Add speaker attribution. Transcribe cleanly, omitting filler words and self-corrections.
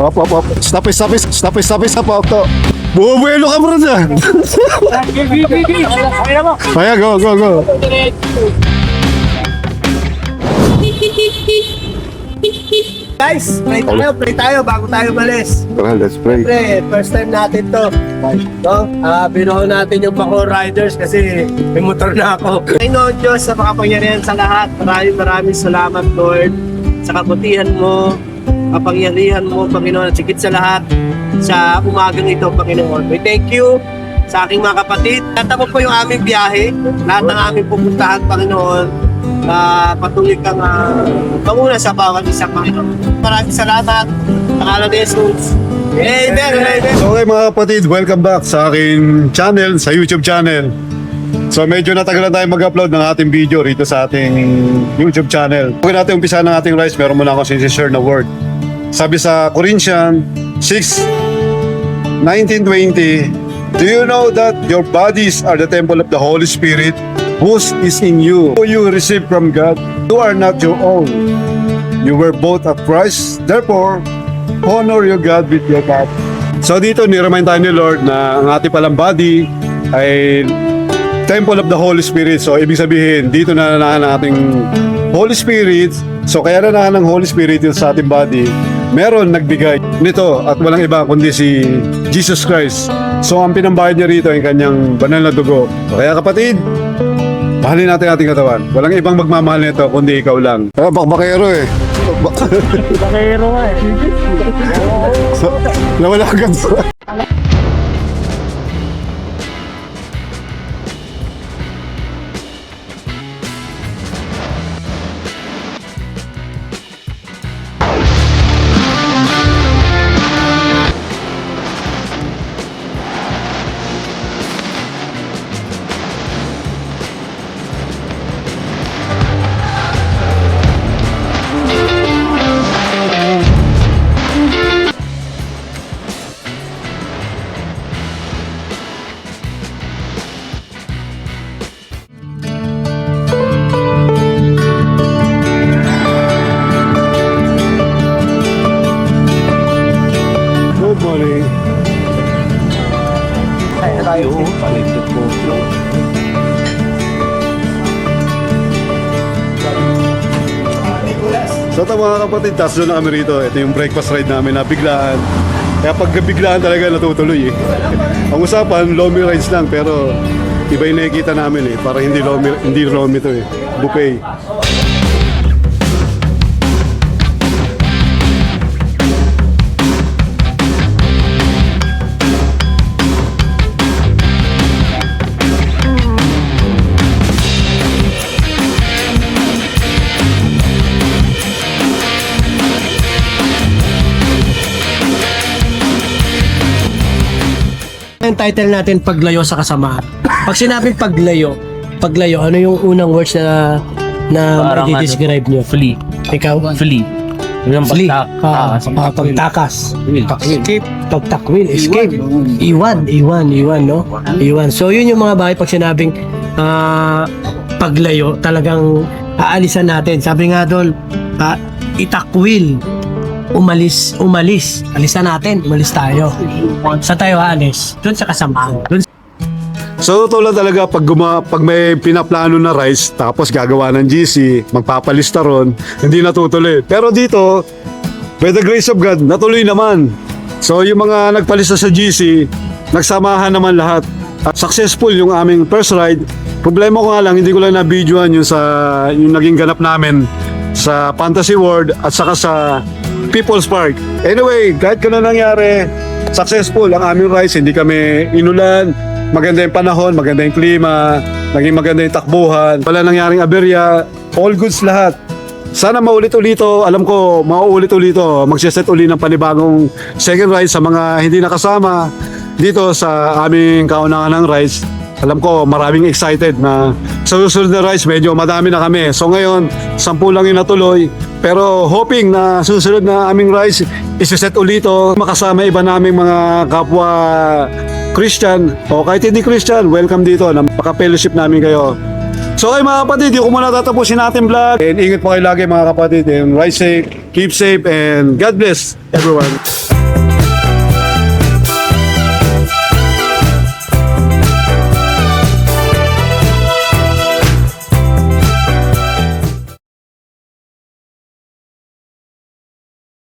Speaker 1: Up, up, up. Stop it, stop it, stop it, stop it, stop it. Bumubuelo ka bro dyan. Kaya, go, go, go.
Speaker 2: Guys, pray tayo bago tayo malis.
Speaker 1: Well, let's pray.
Speaker 2: Siyempre, first time natin to. No? Binuho natin yung Bacoor Riders kasi may motor na ako. Panginoon Diyos sa makapangyarihan sa lahat. Maraming salamat Lord sa kabutihan mo, kapangyarihan mo Panginoon at sigit sa lahat sa umagang ito Panginoon. We thank you sa aking mga kapatid. Tatapos po yung aming biyahe, lahat ng aming pupuntahan Panginoon. Patuloy kang panguna sa bawat isang Panginoon. Maraming salamat. Pangalan ni Jesus. Amen. Amen.
Speaker 1: So okay mga kapatid, welcome back sa aking channel, sa YouTube channel. So medyo natagalan tayo mag-upload ng ating video rito sa ating YouTube channel. Kung natin umpisa ng ating rice, meron muna akong sinishare na word. Sabi sa Corinthians 6:19-20, do you know that your bodies are the temple of the Holy Spirit whose is in you, who you receive from God? You are not your own. You were bought at Christ. Therefore, honor your God with your body. So dito, niremind tayo ni Lord na ang ating palang body ay temple of the Holy Spirit. So ibig sabihin, dito na nanahan ang ating Holy Spirit. So kaya nanahan ng Holy Spirit sa ating body. Meron nagbigay nito at walang iba kundi si Jesus Christ. So ang pinambayad niya rito ay kanyang banal na dugo. So, kaya kapatid, mahalin natin ating katawan. Walang ibang magmamahal nito kundi ikaw lang. Bakbakero eh.
Speaker 2: Bakero nga eh.
Speaker 1: Nawala ka ganito. Good morning. So ito mga kapatid, taslo na kami rito. Ito yung breakfast ride namin na biglaan. Kaya pag biglaan talaga natutuloy eh. Ang usapan, lomi rides lang pero iba yung nakikita namin eh. Parang hindi lomi to eh. Buffet.
Speaker 2: Ang title natin, Paglayo sa Kasamaan. Pag sinabing paglayo, ano yung unang words na i-describe nyo?
Speaker 3: Flee.
Speaker 2: Ikaw?
Speaker 3: Flee. Yung
Speaker 2: Flee.
Speaker 3: pagtakas.
Speaker 2: Pagtakas. Escape. Pagtakwil. Escape. Iwan, no? Iwan. So, yun yung mga bagay pag sinabing paglayo, talagang aalisan natin. Sabi nga doon, itakwil. Umalis. Alisan natin. Umalis tayo. Sa tayo aalis? Doon sa kasamaan.
Speaker 1: So totoo lang talaga pag may pinaplano na rice tapos gagawa ng GC, magpapalista ron, hindi natutuloy. Pero dito, by the grace of God, natuloy naman. So yung mga nagpalista sa GC, nagsamahan naman lahat. At successful yung aming first ride. Problema ko nga lang, hindi ko lang na-videoan yung naging ganap namin sa Fantasy World at saka sa People's Park. Anyway, kahit gano'n nangyari, successful ang aming rides. Hindi kami inulan, maganda yung panahon, maganda yung klima, naging maganda yung takbuhan, wala nangyaring aberya, all goods lahat. Sana maulit-ulito, alam ko mauulit-ulito, magsiset uli ng panibagong second ride sa mga hindi nakasama dito sa aming kaunangan ng rides. Alam ko maraming excited na sa susunod na rides medyo madami na kami. So ngayon, 10 lang yung natuloy. Pero hoping na susunod na aming rides, isiset ulito, makasama iba naming mga kapwa Christian o kahit hindi Christian, welcome dito, napaka-fellowship namin kayo. So okay mga kapatid, yung muna tatapusin natin vlog. And ingat po kayo lagi mga kapatid, and ride safe, keep safe, and God bless everyone.